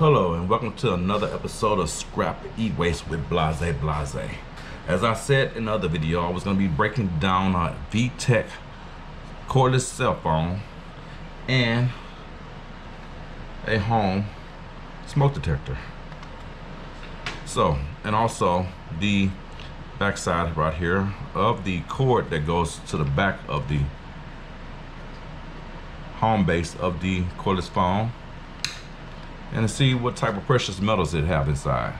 Hello and welcome to another episode of Scrap E-Waste with Blase. As I said in the other video, I was going to be breaking down a VTech cordless cell phone and a home smoke detector. So, and also the backside right here of the cord that goes to the back of the home base of the cordless phone, and to see what type of precious metals it have inside.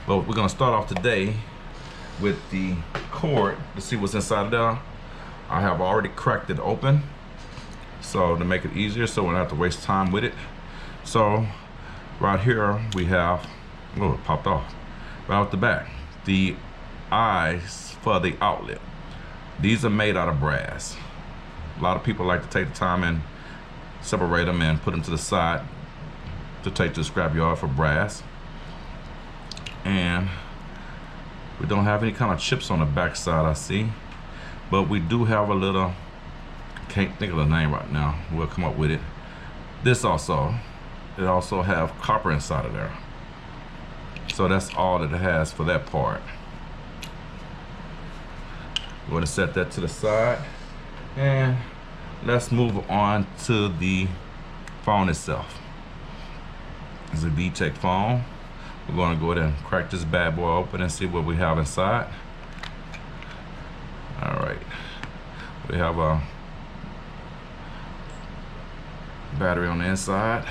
But we're gonna start off today with the cord to see what's inside of there. I have already cracked it open, so to make it easier, so we don't have to waste time with it. So right here we have, oh, it popped off. Right off the back, the eyes for the outlet. These are made out of brass. A lot of people like to take the time and separate them and put them to the side to take to the scrap yard for brass. And we don't have any kind of chips on the back side, I see, but we do have a little, can't think of the name right now, we'll come up with it. This also, it also have copper inside of there. So that's all that it has for that part. We're going to set that to the side, and let's move on to the phone itself. It's a VTech phone. We're going to go ahead and crack this bad boy open and see what we have inside. All right, we have a battery on the inside.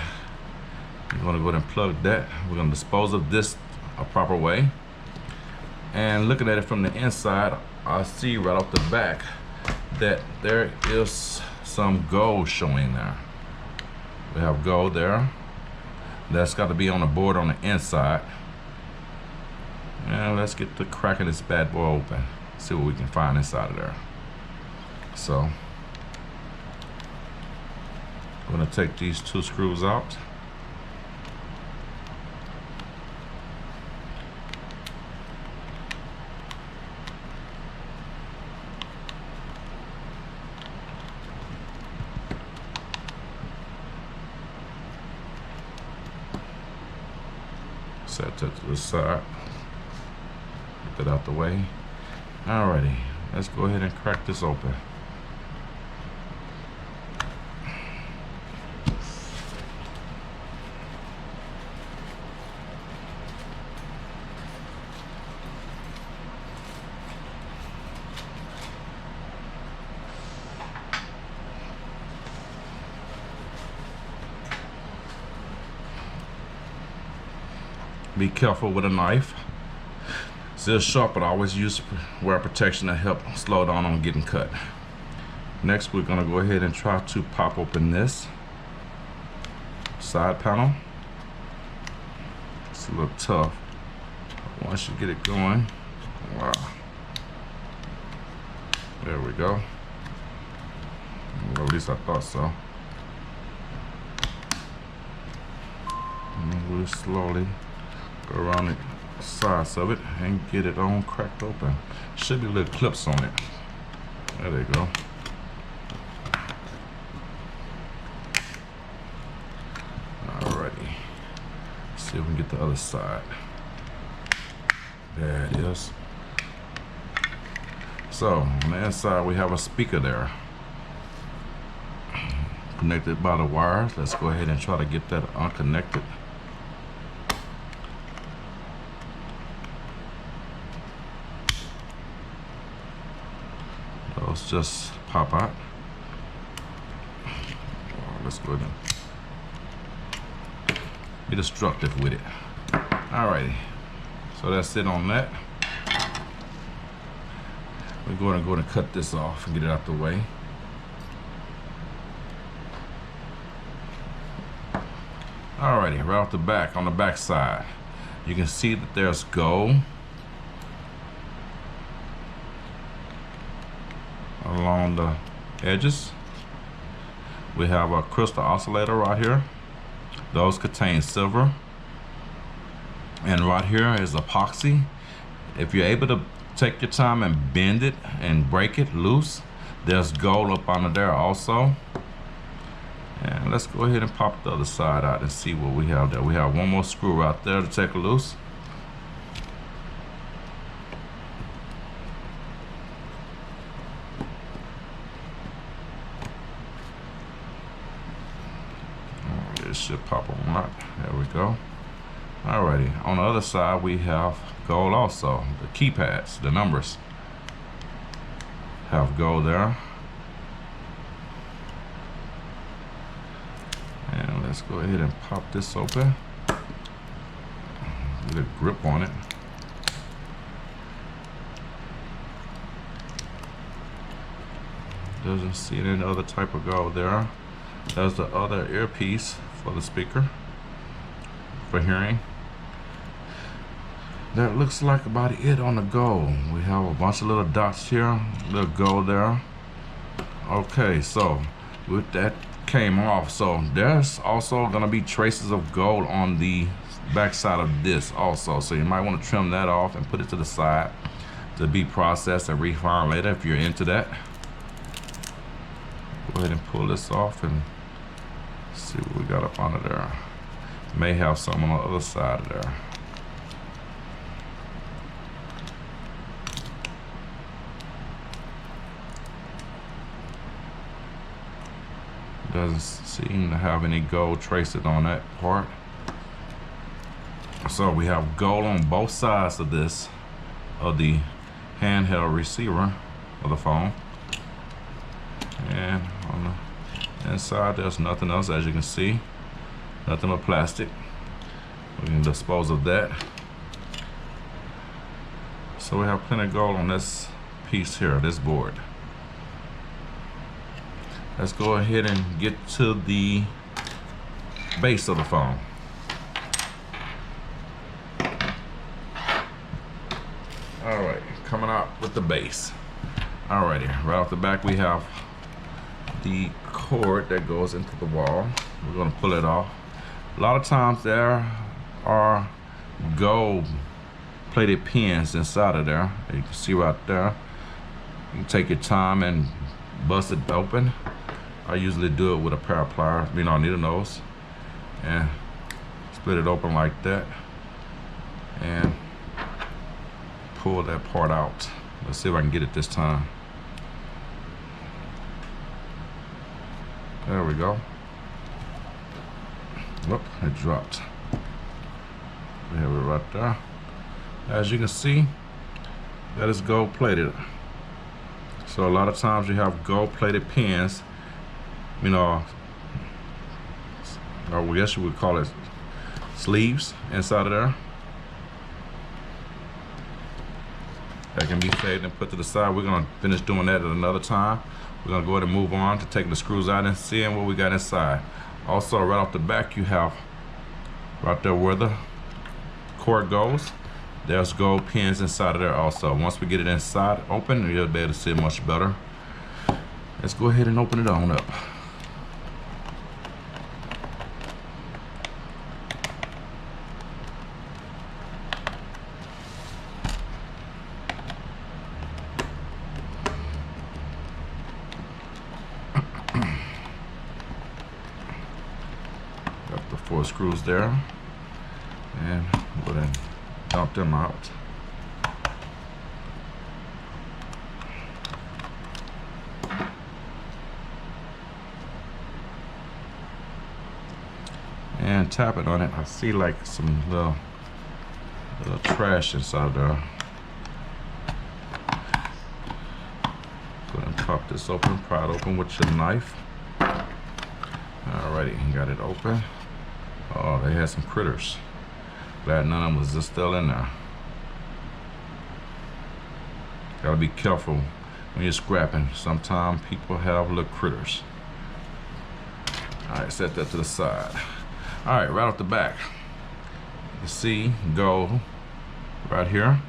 We're going to go ahead and plug that. We're going to dispose of this a proper way. And looking at it from the inside, I see right off the back that there is some gold showing there. We have gold there. That's got to be on the board on the inside. And let's get to cracking this bad boy open. See what we can find inside of there. So I'm going to take these two screws out. Set that to the side. Get that out the way. Alrighty, let's go ahead and crack this open. Be careful with a knife. Still sharp, but always use wear protection to help slow down on getting cut. Next, we're gonna go ahead and try to pop open this side panel. It's a little tough. Once you get it going, wow. There we go. Well, at least I thought so. And we'll slowly go around the sides of it and get it on cracked open. Should be little clips on it. There they go. Alrighty. See if we can get the other side. There it is. So on the inside we have a speaker there, connected by the wires. Let's go ahead and try to get that unconnected. Those just pop out. Let's go ahead and be destructive with it. Alrighty, so that's it on that. We're going to go and cut this off and get it out the way. Alrighty, right off the back, on the back side, you can see that there's gold along the edges. We have a crystal oscillator right here. Those contain silver. And right here is epoxy. If you're able to take your time and bend it and break it loose, there's gold up under there also. And And let's go ahead and pop the other side out and see what we have there. We have one more screw right there to take it loose. It should pop on out. There we go. Alrighty, on the other side we have gold also. The keypads, the numbers have gold there. And let's go ahead and pop this open. Get a grip on it. Doesn't see any other type of gold there. There's the other earpiece for the speaker for hearing. That looks like about it on the gold. We have a bunch of little dots here, little gold there. Okay, so with that came off, so there's also gonna be traces of gold on the back side of this also, so you might want to trim that off and put it to the side to be processed and refined later if you're into that. Go ahead and pull this off and see what we got up under there. May have some on the other side of there. Doesn't seem to have any gold traces on that part. So we have gold on both sides of this, of the handheld receiver of the phone. And on the inside there's nothing else, as you can see. Nothing but plastic. We can dispose of that. So we have plenty of gold on this piece here, this board. Let's go ahead and get to the base of the phone. Alright, coming out with the base. Alrighty, right off the back we have the cord that goes into the wall. We're going to pull it off. A lot of times there are gold plated pins inside of there. You can see right there. You can take your time and bust it open. I usually do it with a pair of pliers, needle nose, and split it open like that and pull that part out. Let's see if I can get it this time. There we go. Look, it dropped. We have it right there. As you can see, that is gold plated. So a lot of times you have gold plated pins, or I guess you would call it sleeves inside of there. That can be saved and put to the side. We're gonna finish doing that at another time. We're gonna go ahead and move on to taking the screws out and seeing what we got inside. Also, right off the back, you have right there where the cord goes. There's gold pins inside of there also. Once we get it inside open, you'll be able to see it much better. Let's go ahead and open it on up. Got the 4 screws there, and go ahead and dump them out. And tap it on it. I see like some little trash inside there. Go ahead and pop this open, pry it open with your knife. Alrighty, got it open. Oh, they had some critters. Glad none of them was just still in there. Gotta be careful when you're scrapping. Sometimes people have little critters. Alright, set that to the side. Alright, right off the back, you see gold right here.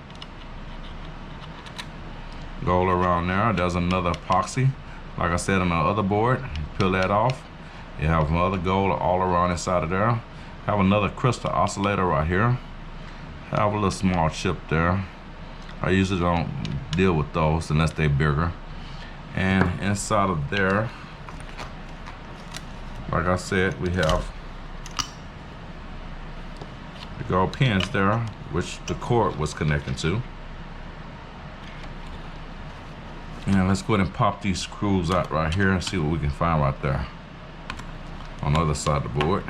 Gold around there. There's another epoxy. Like I said on the other board, peel that off. You have other gold all around inside of there. Have another crystal oscillator right here. Have a little small chip there. I usually don't deal with those unless they're bigger. And inside of there, Like I said, we have the gold pins there, which the cord was connected to. And let's go ahead and pop these screws out right here and see what we can find right there on the other side of the board.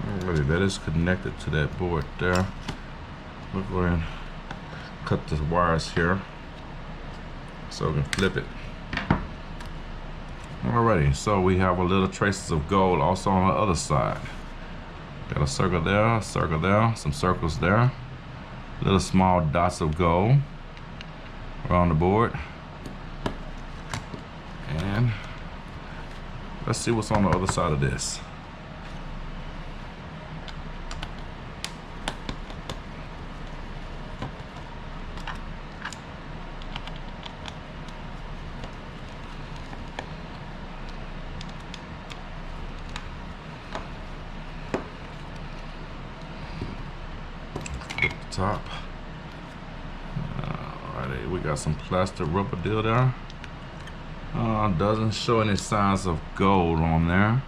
Alrighty, that is connected to that board there. We'll go ahead and cut the wires here so we can flip it. Alrighty, so we have a little traces of gold also on the other side. Got a circle there, some circles there. Little small dots of gold around the board. And let's see what's on the other side of this. Top. Alrighty, we got some plastic rubber deal there. Doesn't show any signs of gold on there.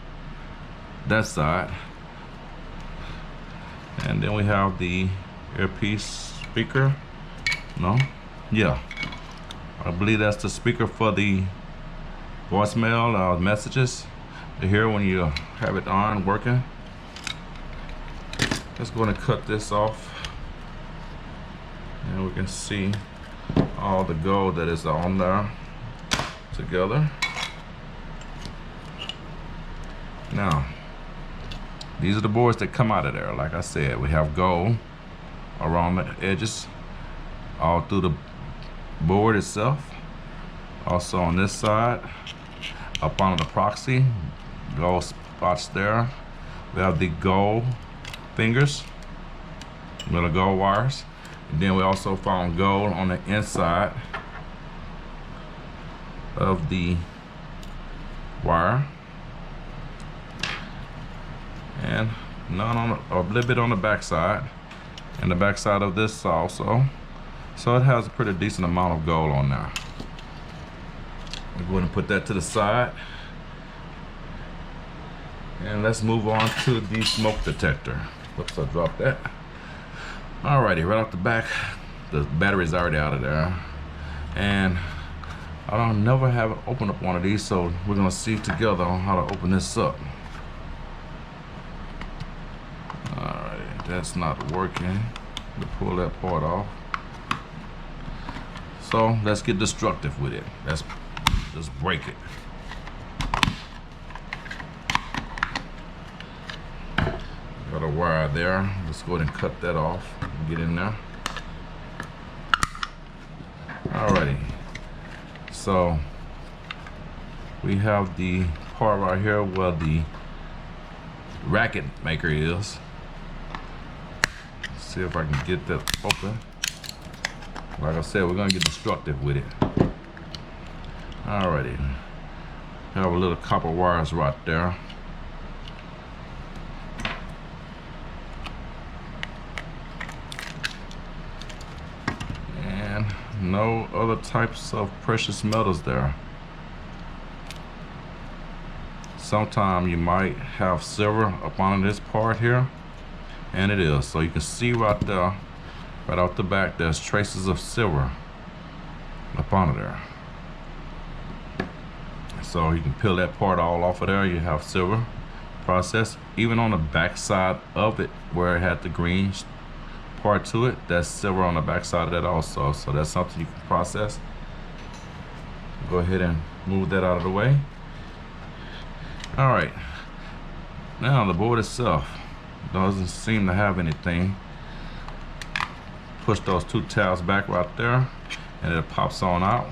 That side. And then we have the earpiece speaker. No? Yeah. I believe that's the speaker for the voicemail messages to hear when you have it on working. Let's go and cut this off. And we can see all the gold that is on there together. Now, these are the boards that come out of there. Like I said, we have gold around the edges, all through the board itself. Also on this side, up on the proxy, gold spots there. We have the gold fingers, little gold wires. And then we also found gold on the inside of the wire, and none on a little bit on the back side, and the back side of this also. So it has a pretty decent amount of gold on there. We'll go ahead and put that to the side, and let's move on to the smoke detector. Whoops, I dropped that. Alrighty, right off the back, the battery's already out of there, and I don't never have opened up one of these, so we're gonna see together on how to open this up. Alright, that's not working. To pull that part off. So let's get destructive with it. Let's just break it. Got a wire there. Let's go ahead and cut that off and get in there. Alrighty. So we have the part right here where the racket maker is. Let's see if I can get that open. Like I said, we're gonna get destructive with it. Alrighty. Have a little copper wires right there. No other types of precious metals there. Sometime you might have silver up on this part here, and it is. So you can see right there, right off the back, there's traces of silver up on there. So you can peel that part all off of there. You have silver process. Even on the back side of it, where it had the green part to it, that's silver on the back side of that also. So that's something you can process. Go ahead and move that out of the way. All right, now the board itself doesn't seem to have anything. Push those two tabs back right there and it pops on out.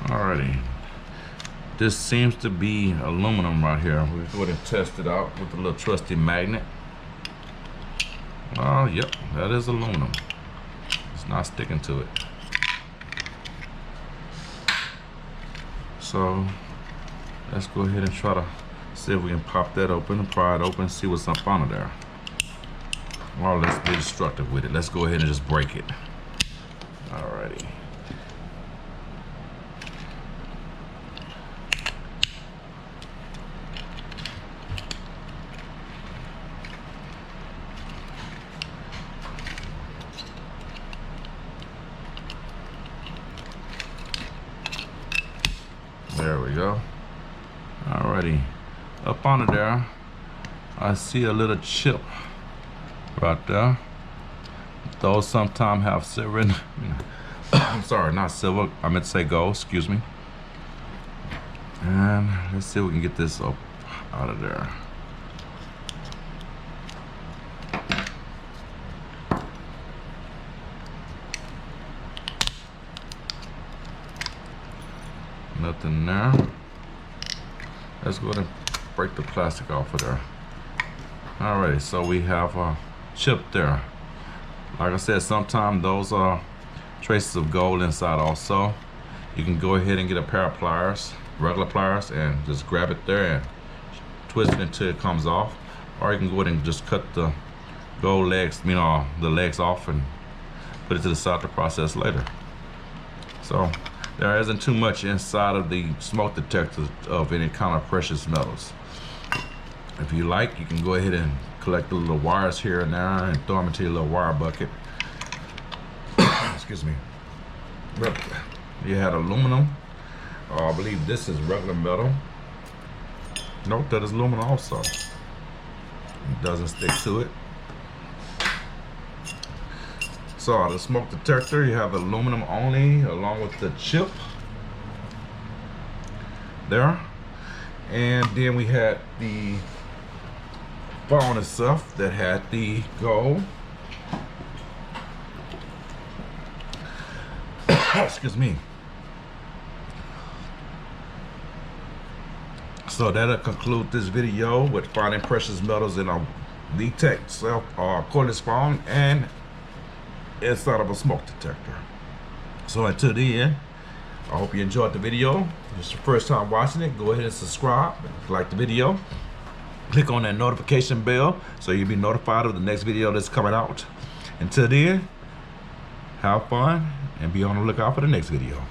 Alrighty, this seems to be aluminum right here. We'll go ahead and test it out with a little trusty magnet. Oh, yep, that is aluminum. It's not sticking to it. So let's go ahead and try to see if we can pop that open and pry it open and see what's up under there. Or let's be destructive with it. Let's go ahead and just break it. Alrighty. There we go. Alrighty. Up under there, I see a little chip right there. Those sometimes have silver in, I'm sorry, not silver, I meant to say gold, excuse me. And let's see if we can get this up out of there. Nothing there. Let's go ahead and break the plastic off of there. Alright, so we have a chip there. Like I said, sometimes those are traces of gold inside also. You can go ahead and get a pair of pliers, regular pliers, and just grab it there and twist it until it comes off. Or you can go ahead and just cut the gold legs, the legs off, and put it to the side to process later. So there isn't too much inside of the smoke detector of any kind of precious metals. If you like, you can go ahead and collect the little wires here and there and throw them into your little wire bucket. Excuse me. You had aluminum. I believe this is regular metal. Note that is aluminum also. It doesn't stick to it. So the smoke detector, you have aluminum only along with the chip there. And then we had the phone itself that had the gold. Excuse me. So that'll conclude this video with finding precious metals in a Detector cordless phone and inside of a smoke detector. So until the end, I hope you enjoyed the video. If it's your first time watching it, go ahead and subscribe. If you like the video, click on that notification bell so you'll be notified of the next video that's coming out. Until then, have fun and be on the lookout for the next video.